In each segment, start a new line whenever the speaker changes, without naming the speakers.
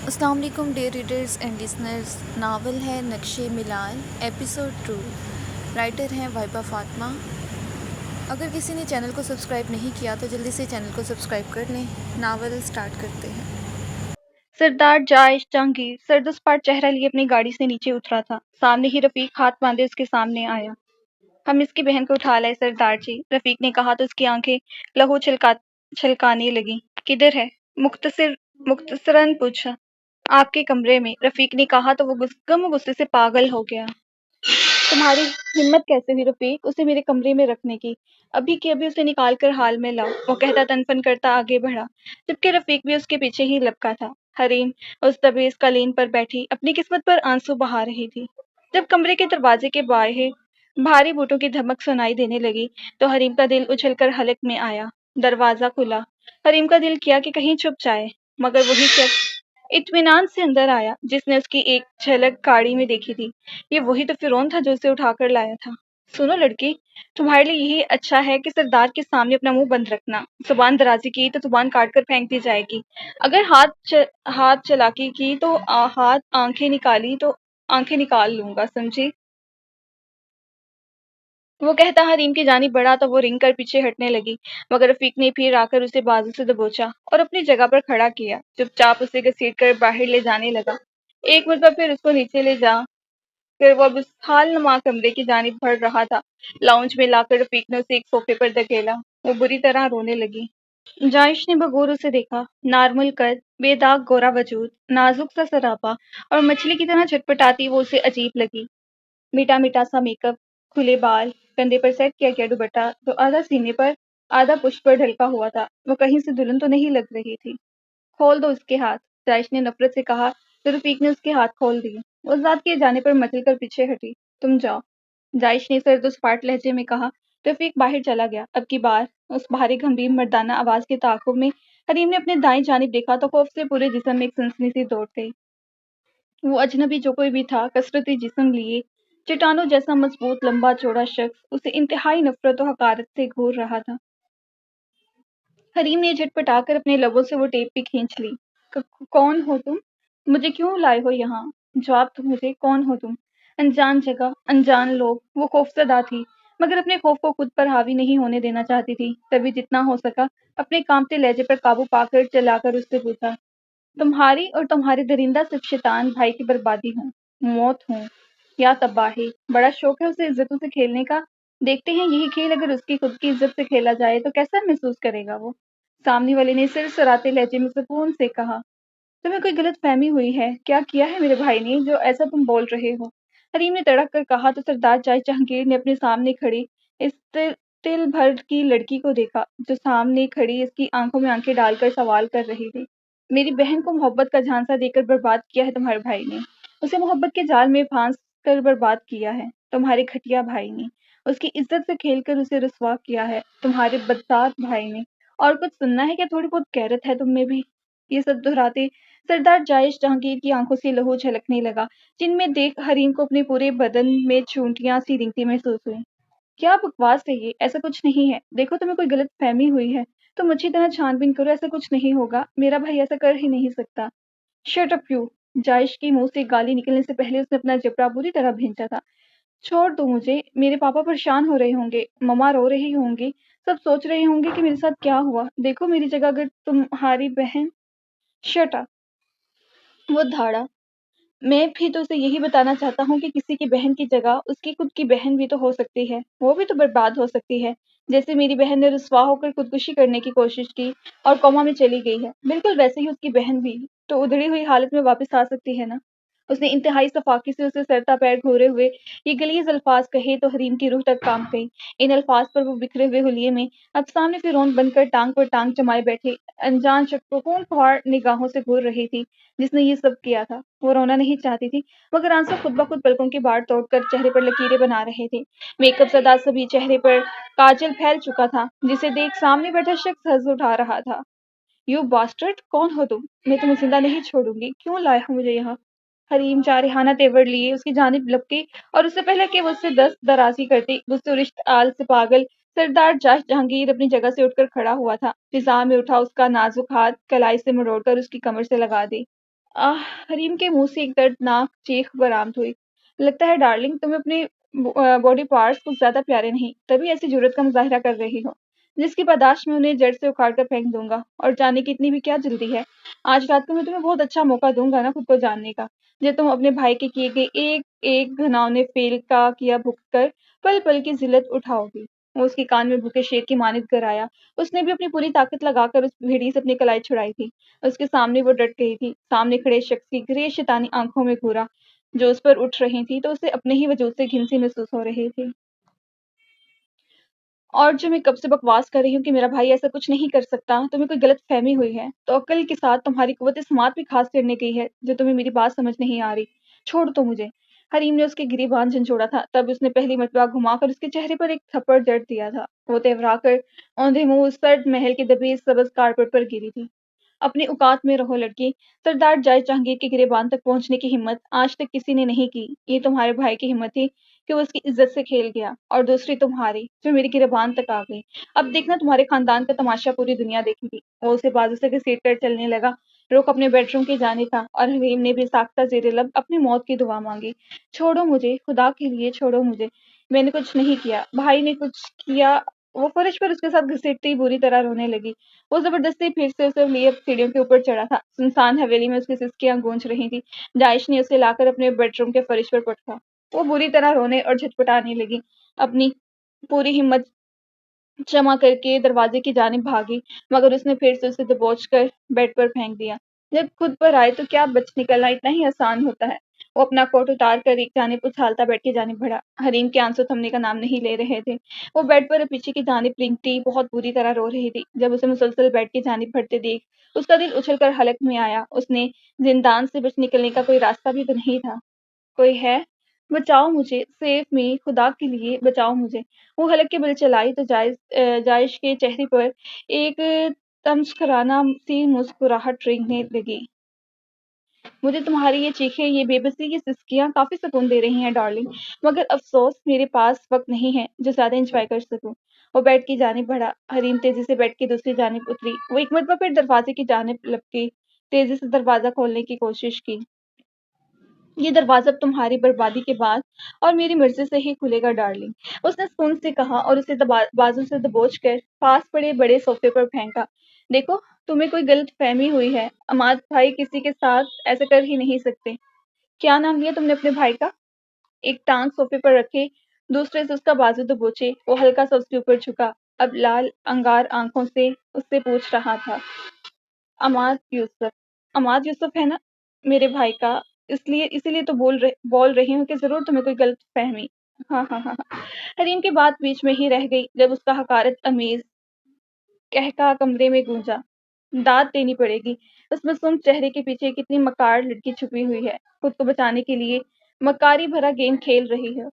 السلام علیکم day readers and listeners. Novel ہے نقش ملال، ایپیسوڈ 2. رائٹر ہیں وائبہ فاطمہ. اگر کسی نے چینل کو سبسکرائب نہیں کیا تو جلدی سے چینل کو سبسکرائب کر لیں. ناول سٹارٹ کرتے ہیں.
سردار جائش جہانگیر سردسپاٹ چہرہ لیے اپنی گاڑی سے نیچے اترا تھا. سامنے ہی رفیق ہاتھ باندھے اس کے سامنے آیا. ہم اس کی بہن کو اٹھا لائے سردار جی، رفیق نے کہا تو اس کی آنکھیں لہو چھلکانے لگیں. کدھر ہے؟ مختصراً پوچھا. آپ کے کمرے میں، رفیق نے کہا تو وہ غم و غصے سے پاگل ہو گیا. تمہاری ہمت کیسے ہوئی رفیق اسے میرے کمرے میں رکھنے کی؟ ابھی کے ابھی اسے نکال کر حال میں لاؤ، وہ کہتا تنفن کرتا آگے بڑھا، جبکہ رفیق بھی اس کے پیچھے ہی لپکا تھا. حریم اس دبیز قالین پر بیٹھی اپنی قسمت پر آنسو بہا رہی تھی. جب کمرے کے دروازے کے باہر بھاری بوٹوں کی دھمک سنائی دینے لگی تو حریم کا دل اچھل کر حلق میں آیا. دروازہ کھلا. حریم کا دل کیا کہ کہیں چھپ جائے، مگر وہی شخص اطمینان سے اندر آیا جس نے اس کی ایک جھلک گاڑی میں دیکھی تھی. یہ وہی تو فرعون تھا جو اسے اٹھا کر لایا تھا. سنو لڑکی، تمہارے لیے یہی اچھا ہے کہ سردار کے سامنے اپنا منہ بند رکھنا. زبان درازی کی تو زبان کاٹ کر پھینک دی جائے گی. اگر ہاتھ چلاکی کی تو آنکھیں نکالی تو آنکھیں نکال لوں گا، سمجھی؟ وہ کہتا حریم کی جانب بڑھا تو وہ رنگ کر پیچھے ہٹنے لگی، مگر رفیق نے پھر آ کر اسے بازو سے دبوچا اور اپنی جگہ پر کھڑا کیا. چپ چاپ اسے گھسیٹ کر باہر لے جانے لگا. ایک مرتبہ پھر اس کو نیچے لے جا پھر وہ اب اس حال نما کمرے کی جانب بڑھ رہا تھا. لاؤنج میں لا کر رفیق نے اسے ایک صوفے پر دھکیلا. وہ بری طرح رونے لگی. جائش نے بغور اسے دیکھا. نارمل قد، بے داغ گورا وجود، نازک سا سراپا اور مچھلی کی طرح چھٹپٹاتی وہ اسے عجیب لگی. میٹا میٹا سا میک اپ، کھلے بال، کندھے پر سیٹ کیا گیا دوپٹہ تو آدھا سینے پر آدھا پشت پر ڈھلکا ہوا تھا. وہ کہیں سے دلہن تو نہیں لگ رہی تھی. کھول دو اس کے ہاتھ، جائش نے نفرت سے کہا تو رفیق نے اس کے ہاتھ کھول دیے. وہ ذات کے جانے پر مچل کر پیچھے ہٹی. تم جاؤ، جائش نے سرد و سپاٹ لہجے میں کہا. رفیق باہر چلا گیا. اب کی بار اس بھاری گمبھیر مردانہ آواز کے تعاقب میں حریم نے اپنے دائیں جانب دیکھا تو خوف سے پورے جسم میں ایک سنسنی سی دوڑ گئی. وہ اجنبی جو کوئی بھی تھا، کثرتی جسم لیے چٹانوں جیسا مضبوط لمبا چوڑا شخص اسے انتہائی نفرت و حقارت سے گھور رہا تھا. حریم نے جھٹپٹا کر اپنے لبوں سے وہ ٹیپ بھی کھینچ لی. کون ہو تم؟ مجھے کیوں لائے ہو یہاں؟ جواب دو مجھے، کون ہو تم؟ انجان جگہ، انجان لوگ. وہ خوفزدہ تھی مگر اپنے خوف کو خود پر حاوی نہیں ہونے دینا چاہتی تھی. تبھی جتنا ہو سکا اپنے کانپتے لہجے پر قابو پا کر چلا کر اس سے پوچھا. تمہاری اور تمہارے درندہ صرف شیطان بھائی کی بربادی ہوں، موت ہوں یا تباہی. بڑا شوق ہے اسے عزتوں سے کھیلنے کا. دیکھتے ہیں یہی کھیل اگر اس کی خود کی عزت سے کھیلا جائے تو کیسا محسوس کرے گا وہ. سامنے والے نے سر سراتے لہجے میں سکون سے کہا. تمہیں کوئی غلط فہمی ہوئی ہے. کیا کیا ہے میرے بھائی نے جو ایسا تم بول رہے ہو؟ حریم نے تڑک کر کہا تو سردار جائے جہانگیر نے اپنے سامنے کھڑی اس تل بھر کی لڑکی کو دیکھا جو سامنے کھڑی اس کی آنکھوں میں آنکھیں ڈال کر سوال کر رہی تھی. میری بہن کو محبت کا جھانسا دے کر برباد کیا ہے تمہارے بھائی نے. اسے محبت کے جال میں پھانس کر برباد کیا ہے تمہارے گھٹیا بھائی نے. اس کی عزت سے کھیل کر اسے رسوا کیا ہے تمہارے بدذات بھائی نے. اور کچھ سننا ہے کیا؟ تھوڑی بہت غیرت ہے تم میں بھی؟ یہ سب دہراتے سردار جائش جہانگیر کی آنکھوں سے لہو چھلکنے لگا جن میں دیکھ حریم کو اپنے پورے بدن میں چونٹیاں سی رنگتی محسوس ہوئی. کیا بکواس ہے یہ؟ ایسا کچھ نہیں ہے. دیکھو تمہیں کوئی غلط فہمی ہوئی ہے. تم اچھی طرح چھان بین کرو. ایسا کچھ نہیں ہوگا. میرا بھائی ایسا کر ہی نہیں سکتا. Shut up you. جائش کی منہ سے گالی نکلنے سے پہلے اس نے اپنا جبڑا بری طرح بھینچا تھا. چھوڑ دو مجھے. میرے پاپا پریشان ہو رہے ہوں گے، مما رو رہی ہوں گی، سب سوچ رہے ہوں گے کہ میرے ساتھ کیا ہوا. دیکھو میری جگہ اگر تمہاری بہن. شٹ اپ، وہ دھاڑا. میں بھی تو اسے یہی بتانا چاہتا ہوں کہ کسی کی بہن کی جگہ اس کی خود کی بہن بھی تو ہو سکتی ہے. وہ بھی تو برباد ہو سکتی ہے جیسے میری بہن نے رسوا ہو کر خودکشی کرنے کی کوشش کی اور کوما میں چلی گئی ہے. بالکل ویسے ہی اس کی بہن بھی تو ادھڑی ہوئی حالت میں واپس آ سکتی ہے نا. اس نے انتہائی صفاقی سے اسے سرتا پیر گھورے ہوئے یہ غلیظ الفاظ کہے تو حریم کی روح تک کانپ گئی. ان الفاظ پر وہ بکھرے ہوئے حلیے میں اب سامنے فرعون بن کر ٹانگ پر ٹانگ جمائے بیٹھے انجان شخص کو خون خوار نگاہوں سے گھور رہی تھی جس نے یہ سب کیا تھا. وہ رونا نہیں چاہتی تھی مگر آنسو خود بخود پلکوں کی باڑ توڑ کر چہرے پر لکیریں بنا رہے تھے. میک اپ زدہ سبھی چہرے پر کاجل پھیل چکا تھا جسے دیکھ سامنے بیٹھا شخص ہنس اٹھا رہا تھا. یو باسٹرڈ، کون ہو تم؟ میں تمہیں زندہ نہیں چھوڑوں گی. کیوں لائے ہو مجھے یہاں؟ حریم جارحانہ تیور لیے اس کی جانب لپکی اور اس سے پہلے کہ وہ اس سے دست درازی کرتی غصے و رشت آل سے پاگل سردار جائش جہانگیر اپنی جگہ سے اٹھ کر کھڑا ہوا تھا. فضا میں اٹھا اس کا نازک ہاتھ کلائی سے مروڑ کر اس کی کمر سے لگا دی. آہ حریم کے منہ سے ایک دردناک چیخ برآمد ہوئی۔ لگتا ہے ڈارلنگ تم اپنے باڈی پارٹس کچھ زیادہ پیارے نہیں، تبھی ایسی جرت کا مظاہرہ کر رہی ہو، جس کی پاداش میں انہیں جڑ سے اکھاڑ کر پھینک دوں گا، اور جانے کی اتنی بھی کیا جلدی ہے؟ آج رات کو میں تمہیں بہت اچھا موقع دوں گا نا خود کو جاننے کا، جو تم اپنے بھائی کے کیے گئے ایک ایک گھناؤنے فیل کا کیا بھگت کر پل پل کی ذلت اٹھاؤ گی۔ وہ اس کے کان میں بھوکے شیر کی مانند گرایا۔ اس نے بھی اپنی پوری طاقت لگا کر اس بھیڑی سے اپنی کلائی چھڑائی تھی۔ اس کے سامنے وہ ڈٹ گئی تھی، سامنے کھڑے شخص کی گرے شیطانی آنکھوں میں گھورا جو اس پر اٹھ رہی تھی تو اسے اپنے ہی وجود سے گھن سی محسوس ہو رہی تھی۔ اور جو میں کب سے بکواس کر رہی ہوں کہ میرا بھائی ایسا کچھ نہیں کر سکتا، تمہیں کوئی غلط فہمی ہوئی ہے تو عقل کے ساتھ تمہاری قوت سماعت بھی خاص کرنے گئی ہے جو تمہیں میری بات سمجھ نہیں آ رہی۔ چھوڑ تو مجھے۔ حریم نے اس کے گریبان جھنجھوڑا تھا، تب اس نے پہلی مرتبہ گھما کر اس کے چہرے پر ایک تھپڑ جڑ دیا تھا۔ وہ تیورا کر اوندھے منہ اس سرد محل کے دبی سبز کارپٹ پر گری تھی۔ اپنی اوقات میں رہو لڑکی، سردار جائے جہانگیر کے گریبان تک پہنچنے کی ہمت آج تک کسی نے نہیں کی۔ یہ تمہارے بھائی کی ہمت تھی کہ وہ اس کی عزت سے کھیل گیا، اور دوسری تمہاری جو میری گریبان تک آ گئی۔ اب دیکھنا تمہارے خاندان کا تماشا پوری دنیا دیکھے گی۔ وہ اسے بازو سے گھسیٹ کر چلنے لگا، رخ اپنے بیڈ روم کی جانب تھا، اور حریم نے بھی ساختہ زیر لب اپنی موت کی دعا مانگی۔ چھوڑو مجھے، خدا کے لیے چھوڑو مجھے، میں نے کچھ نہیں کیا، بھائی نے کچھ کیا۔ وہ فرش پر اس کے ساتھ گھسیٹتی بری طرح رونے لگی۔ وہ زبردستی پھر سے اسے لیے سیڑھیوں کے اوپر چڑھا تھا۔ سنسان حویلی میں اس کی سسکیاں گونج رہی تھی۔ داعش نے اسے لا کر اپنے بیڈ روم کے فرش پر پٹکا۔ وہ بری طرح رونے اور جھٹپٹانے لگی، اپنی پوری ہمت جمع کر کے دروازے کی جانب بھاگی، مگر اس نے پھر سے اسے دبوچ کر بیڈ پر پھینک دیا۔ جب خود پر آئے تو کیا بچ نکلنا اتنا ہی آسان ہوتا ہے؟ وہ اپنا کوٹ اتار کر ایک جانب اچھالتا بیڈ کی جانب بڑھا۔ حریم کے آنسو تھمنے کا نام نہیں لے رہے تھے۔ وہ بیڈ پر پیچھے کی جانب رینگتی بہت بری طرح رو رہی تھی۔ جب اسے مسلسل بیڈ کی جانب بڑھتے دیکھ اس کا دل اچھل کر حلق میں آیا۔ اس نے زندان سے بچ نکلنے کا کوئی راستہ بھی تو نہیں تھا۔ کوئی ہے؟ بچاؤ مجھے، سیو می، خدا کے لیے بچاؤ مجھے۔ وہ حلق کے بل چلائی تو جائش کے چہرے پر ایک تمسخرانہ سی مسکراہٹ رینگنے لگی۔ مجھے تمہاری یہ چیخیں، یہ بے بسی، یہ سسکیاں کافی سکون دے رہی ہیں ڈارلنگ، مگر افسوس میرے پاس وقت نہیں ہے جو زیادہ انجوائے کر سکوں۔ وہ بیڈ کی جانب بڑھا۔ حریم تیزی سے بیڈ کی دوسری جانب اتری۔ وہ ایک مرتبہ پھر دروازے کی جانب لپکی، تیزی سے دروازہ کھولنے کی کوشش کی۔ یہ دروازہ اب تمہاری بربادی کے بعد اور میری مرضی سے ہی کھلے گا ڈارلنگ، اس نے سکون سے کہا اور اسے بازو سے دبوچ کر پاس پڑے بڑے صوفے پر پھینکا۔ دیکھو، تمہیں کوئی غلط فہمی ہوئی ہے، عماد بھائی کسی کے ساتھ ایسا کر ہی نہیں سکتے۔ کیا نام لیا تم نے اپنے بھائی کا؟ ایک ٹانگ صوفے پر رکھے دوسرے سے اس کا بازو دبوچے وہ ہلکا سا اس کے اوپر جھکا، اب لال انگار آنکھوں سے اس سے پوچھ رہا تھا۔ عماد یوسف۔ عماد یوسف ہے نا میرے بھائی کا، اسی لیے تو بول رہی ہوں کہ ضرور تمہیں کوئی غلط فہمی۔ ہاں ہاں ہاں ہاں۔ حریم کی بات بیچ میں ہی رہ گئی جب اس کا حقارت آمیز قہقہ کمرے میں گونجا۔ داد دینی پڑے گی، اس معصوم چہرے کے پیچھے کتنی مکار لڑکی چھپی ہوئی ہے، خود کو بچانے کے لیے مکاری بھرا گیم کھیل رہی ہے۔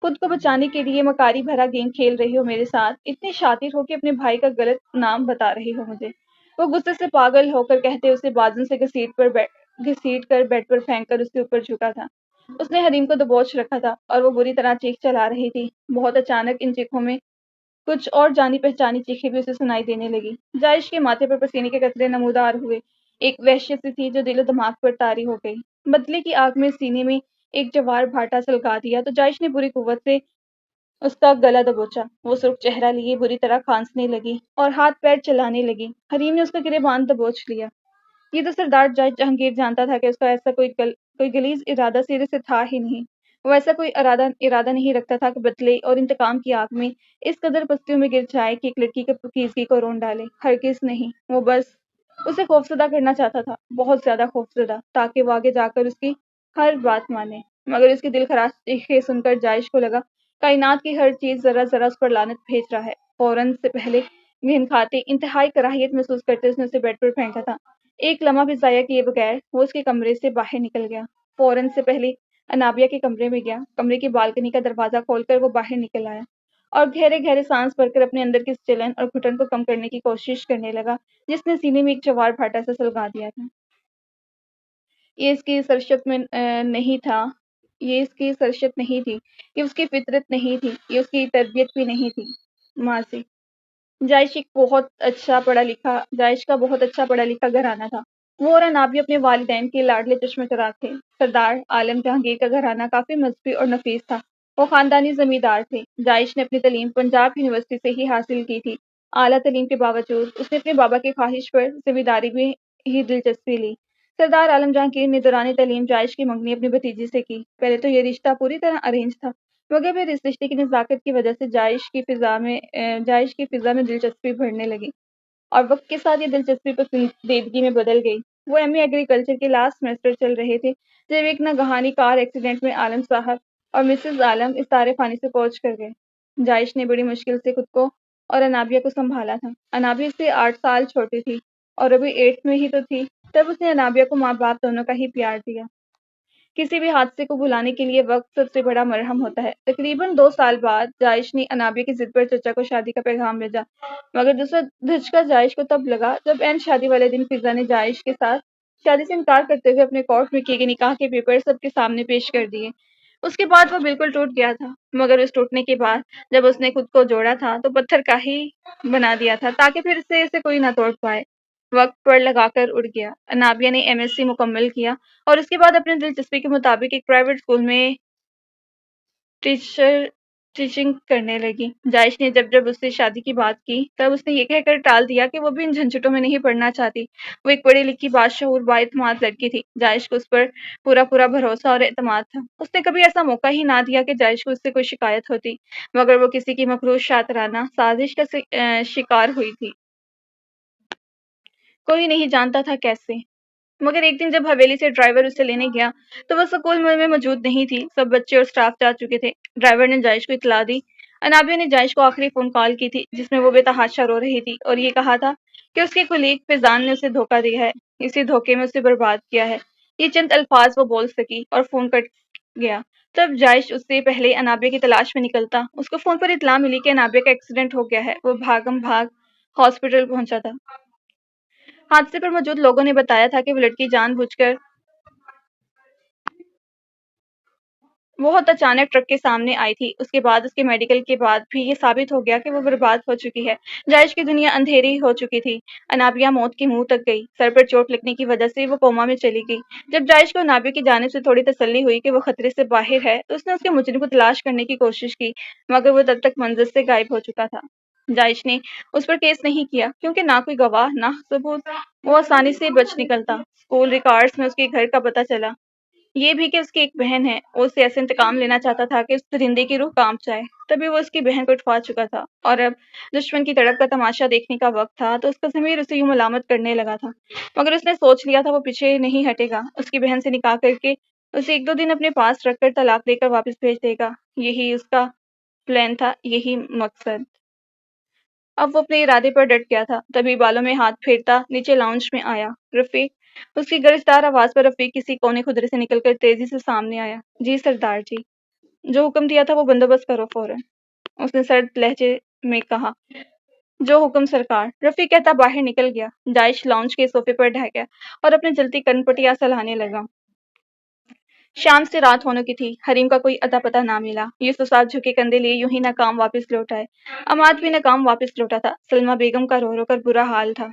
خود کو بچانے کے لیے مکاری بھرا گیم کھیل رہی ہو میرے ساتھ، اتنی شاطر ہو کہ اپنے بھائی کا غلط نام بتا رہی ہو مجھے۔ وہ غصے سے پاگل ہو کر کہتے اسے بازو سے گھسیٹ کر بیڈ پر پھینک کر اس کے اوپر جھکا تھا۔ اس نے حریم کو دبوچ رکھا تھا اور وہ بری طرح چیخ چلا رہی تھی۔ بہت اچانک ان چیخوں میں کچھ اور جانی پہچانی چیخیں بھی اسے سنائی دینے لگی۔ جائش کے ماتھے پر پسینے کے قطرے نمودار ہوئے، ایک وحشت سی تھی جو دل و دماغ پر طاری ہو گئی۔ بدلے کی آگ میں سینے میں ایک جوار بھاٹا سلگا دیا تو جائش نے بری قوت سے اس کا گلا دبوچا۔ وہ سرخ چہرہ لیے بری طرح کھانسنے لگی اور ہاتھ پیر چلانے لگی۔ حریم نے اس کا گریبان دبوچ لیا۔ یہ تو سردار جج جہانگیر جانتا تھا کہ اس کا ایسا کوئی غلیظ ارادہ سرے سے تھا ہی نہیں۔ وہ ایسا کوئی ارادہ نہیں رکھتا تھا کہ بدلے اور انتقام کی آگ میں اس قدر پستیوں میں گر جائے کہ ایک لڑکی کی پاکیزگی کو رون ڈالے۔ ہرگز نہیں، وہ بس اسے خوفزدہ کرنا چاہتا تھا، بہت زیادہ خوفزدہ، تاکہ وہ آگے جا کر اس کی ہر بات مانے۔ مگر اس کی دل خراش چیخیں سن کر جائش کو لگا کائنات کی ہر چیز ذرہ ذرہ اس پر لعنت بھیج رہا ہے۔ فوراً سے پہلے گھن کھاتے انتہائی کراہیت محسوس کرتے اس نے اسے بیڈ پر پھینکا تھا۔ ایک لمحہ بھی ضائع کیے بغیر وہ اس کے کمرے سے باہر نکل گیا۔ فوراً سے پہلے انابیہ کے کمرے میں گیا، کمرے کی بالکنی کا دروازہ کھول کر وہ باہر نکل آیا اور گہرے گہرے سانس بھر کر اپنے اندر کی جلن اور گھٹن کو کم کرنے کی کوشش کرنے لگا جس نے سینے میں ایک جوار بھاٹا سے سلگا دیا تھا۔ یہ اس کی سرشت میں نہیں تھا، یہ اس کی سرشت نہیں تھی، یہ اس کی فطرت نہیں تھی، یہ اس کی تربیت بھی نہیں تھی۔ ماضی جائش کا بہت اچھا پڑھا لکھا گھرانہ تھا۔ وہ اور انابی اپنے والدین کے لاڈلے چشم چراغ تھے۔ سردار عالم جہانگیر کا گھرانہ کافی مذہبی اور نفیس تھا۔ وہ خاندانی زمیندار تھے۔ جائش نے اپنی تعلیم پنجاب یونیورسٹی سے ہی حاصل کی تھی۔ اعلیٰ تعلیم کے باوجود اس نے اپنے بابا کی خواہش پر زمینداری میں ہی دلچسپی لی۔ سردار عالم جہانگیر نے دوران تعلیم جائش کی منگنی اپنی بھتیجی سے کی۔ پہلے تو یہ رشتہ پوری طرح ارینج تھا، مگر پھر اس رشتے کی نزاکت کی وجہ سے جائش کی فضا میں دلچسپی بڑھنے لگی اور وقت کے ساتھ یہ دلچسپی پسندیدگی میں بدل گئی۔ وہ ایم اے ایگریکلچر کے لاسٹ سیمسٹر چل رہے تھے جب ایک ناگہانی کار ایکسیڈنٹ میں عالم صاحب اور مسز عالم اس تارے فانی سے پہنچ کر گئے۔ جائش نے بڑی مشکل سے خود کو اور انابیہ کو سنبھالا تھا۔ انابیہ اس سے 8 سال چھوٹی تھی اور ابھی 8 میں ہی تو تھی۔ تب اس نے انابیہ کو ماں باپ دونوں کا ہی پیار دیا۔ کسی بھی حادثے کو بھلانے کے لیے وقت سب سے بڑا مرہم ہوتا ہے۔ تقریباً 2 سال بعد جائش نے انابیہ کی ضد پر چچا کو شادی کا پیغام بھیجا، مگر دوسرا دھچکا جائش کو تب لگا جب عین شادی والے دن فضا نے جائش کے ساتھ شادی سے انکار کرتے ہوئے اپنے کورٹ میں کیے گئے نکاح کے پیپر سب کے سامنے پیش کر دیے۔ اس کے بعد وہ بالکل ٹوٹ گیا تھا، مگر اس ٹوٹنے کے بعد جب اس نے خود کو جوڑا تھا تو پتھر کا ہی بنا دیا تھا تاکہ پھر سے اسے کوئی نہ توڑ پائے۔ وقت پر لگا کر اڑ گیا۔ انابیہ نے ایم ایس سی مکمل کیا اور اس کے بعد اپنی دلچسپی کے مطابق ایک پرائیویٹ اسکول میں ٹیچنگ کرنے لگی۔ جائش نے جب اس سے شادی کی بات کی تب اس نے یہ کہہ کر ٹال دیا کہ وہ بھی ان جھنجھٹوں میں نہیں پڑنا چاہتی۔ وہ ایک پڑھی لکھی باشعور بااعتماد لڑکی تھی۔ جائش کو اس پر پورا بھروسہ اور اعتماد تھا۔ اس نے کبھی ایسا موقع ہی نہ دیا کہ جائش کو اس سے کوئی شکایت ہوتی، مگر وہ کسی کی مکروہ شاطرانہ سازش کا شکار ہوئی تھی، کوئی نہیں جانتا تھا کیسے۔ مگر ایک دن جب حویلی سے ڈرائیور اسے لینے گیا تو وہ اسکول میں موجود نہیں تھی۔ سب بچے اور سٹاف جا چکے تھے۔ ڈرائیور نے جائش کو اطلاع دی۔ انابیہ نے جائش کو آخری فون کال کی تھی جس میں وہ بے تحاشا رو رہی تھی اور یہ کہا تھا کہ اس کے کولیگ فیضان نے اسے دھوکہ دیا ہے، اسی دھوکے میں اسے برباد کیا ہے۔ یہ چند الفاظ وہ بول سکی اور فون کٹ گیا۔ تب جائش اس سے پہلے انابیہ کی تلاش میں نکلتا۔ اس کو فون پر اطلاع ملی کہ انابیہ کا ایکسیڈنٹ ہو گیا ہے۔ وہ بھاگم بھاگ ہاسپٹل پہنچا تھا۔ حادثے پر موجود لوگوں نے بتایا تھا کہ وہ لڑکی جان بوجھ کر بہت اچانک ٹرک کے سامنے آئی تھی۔ اس کے بعد اس کے میڈیکل کے بعد بھی یہ ثابت ہو گیا کہ وہ برباد ہو چکی ہے۔ جائش کی دنیا اندھیری ہو چکی تھی۔ انابیہ موت کے منہ تک گئی۔ سر پر چوٹ لگنے کی وجہ سے وہ کوما میں چلی گئی۔ جب جائش کو انابیہ کی جانب سے تھوڑی تسلی ہوئی کہ وہ خطرے سے باہر ہے تو اس نے اس کے مجرم کو تلاش کرنے کی کوشش کی، مگر وہ تب تک منظر سے غائب ہو چکا تھا۔ جائش نے اس پر کیس نہیں کیا کیونکہ نہ کوئی گواہ نہ ثبوت، وہ آسانی سے بچ نکلتا۔ اسکول ریکارڈز میں اس کے گھر کا پتہ چلا، یہ بھی کہ اس کی ایک بہن ہے۔ وہ اسے ایسے انتقام لینا چاہتا تھا کہ اس درندے کی روح کانپ جائے۔ تبھی وہ اس کی بہن کو اٹھوا چکا تھا اور اب دشمن کی تڑپ کا تماشا دیکھنے کا وقت تھا تو اس کا ضمیر اسے یوں ملامت کرنے لگا تھا، مگر اس نے سوچ لیا تھا وہ پیچھے نہیں ہٹے گا۔ اس کی بہن سے نکاح کر کے اسے 1-2 دن اپنے پاس رکھ کر طلاق دے کر واپس بھیج دے گا، یہی اس کا پلان تھا، یہی مقصد۔ اب وہ اپنے ارادے پر ڈٹ گیا تھا۔ تبھی بالوں میں ہاتھ پھیرتا نیچے لاؤنج میں آیا رفیق۔ اس کی گرجدار آواز پر رفیق کسی کونے خدرے سے نکل کر تیزی سے سامنے آیا۔ جی سردار جی، جو حکم دیا تھا وہ بندوبست کرو فوراً، اس نے سرد لہجے میں کہا۔ جو حکم سرکار، رفیق کہتا باہر نکل گیا۔ جائش لاؤنج کے صوفے پر ڈہ گیا اور اپنی جلتی کرن پٹیاں سلانے لگا۔ شام سے رات ہونے کی تھی۔ حریم کا کوئی اتا پتہ نہ ملا۔ یوسف صاحب جھکے کندھے لیے یوں ہی ناکام واپس لوٹ آئے۔ عماد بھی ناکام واپس لوٹا تھا۔ سلمیٰ بیگم کا رو رو کر برا حال تھا۔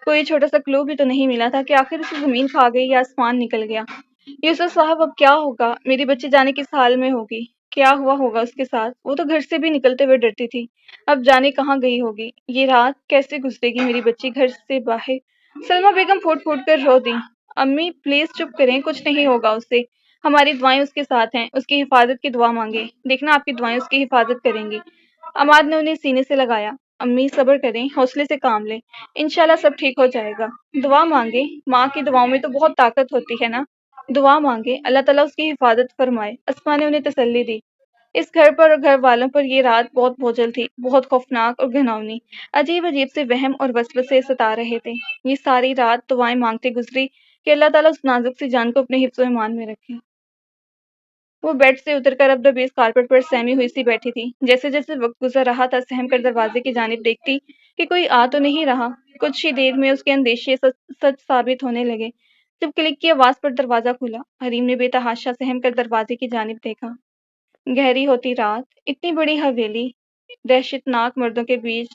کوئی چھوٹا سا کلو بھی تو نہیں ملا تھا کہ آخر اسے زمین کھا گئی یا آسمان نکل گیا۔ یوسف صاحب اب کیا ہوگا؟ میری بچی جانے کس حال میں ہوگی؟ کیا ہوا ہوگا اس کے ساتھ؟ وہ تو گھر سے بھی نکلتے ہوئے ڈرتی تھی، اب جانے کہاں گئی ہوگی؟ یہ رات کیسے گزرے گی میری بچی گھر سے باہر؟ سلمیٰ بیگم پھوٹ پھوٹ کر رو دیں۔ امی پلیز چپ کریں، کچھ نہیں ہوگا اسے، ہماری دعائیں اس کے ساتھ ہیں، اس کی حفاظت کی دعا مانگیں، دیکھنا آپ کی دعائیں اس کی حفاظت کریں گی۔ عماد نے انہیں سینے سے لگایا۔ امی صبر کریں، حوصلے سے کام لیں، انشاءاللہ سب ٹھیک ہو جائے گا۔ دعا مانگیں، ماں کی دعاؤں میں تو بہت طاقت ہوتی ہے نا، دعا مانگیں، اللہ تعالیٰ اس کی حفاظت فرمائے۔ اسماء نے انہیں تسلی دی۔ اس گھر پر اور گھر والوں پر یہ رات بہت بوجھل تھی، بہت خوفناک اور گھناؤنی۔ عجیب عجیب سے وہم اور وسوسے ستا رہے تھے۔ یہ ساری رات دعائیں مانگتے گزری کہ اللہ تعالیٰ اس نازک سی جان کو اپنے حفظ و ایمان میں رکھے۔ وہ بیڈ سے اتر کر اب دبیز کارپٹ پر سہمی ہوئی سی بیٹھی تھی۔ جیسے جیسے وقت گزر رہا تھا سہم کر دروازے کی جانب دیکھتی کہ کوئی آ تو نہیں رہا۔ کچھ ہی دیر میں اس کے اندیشے سچ ثابت ہونے لگے۔ جب کلک کی آواز پر دروازہ کھلا، حریم نے بے تحاشا سہم کر دروازے کی جانب دیکھا۔ گہری ہوتی رات، اتنی بڑی حویلی، دہشتناک مردوں کے بیچ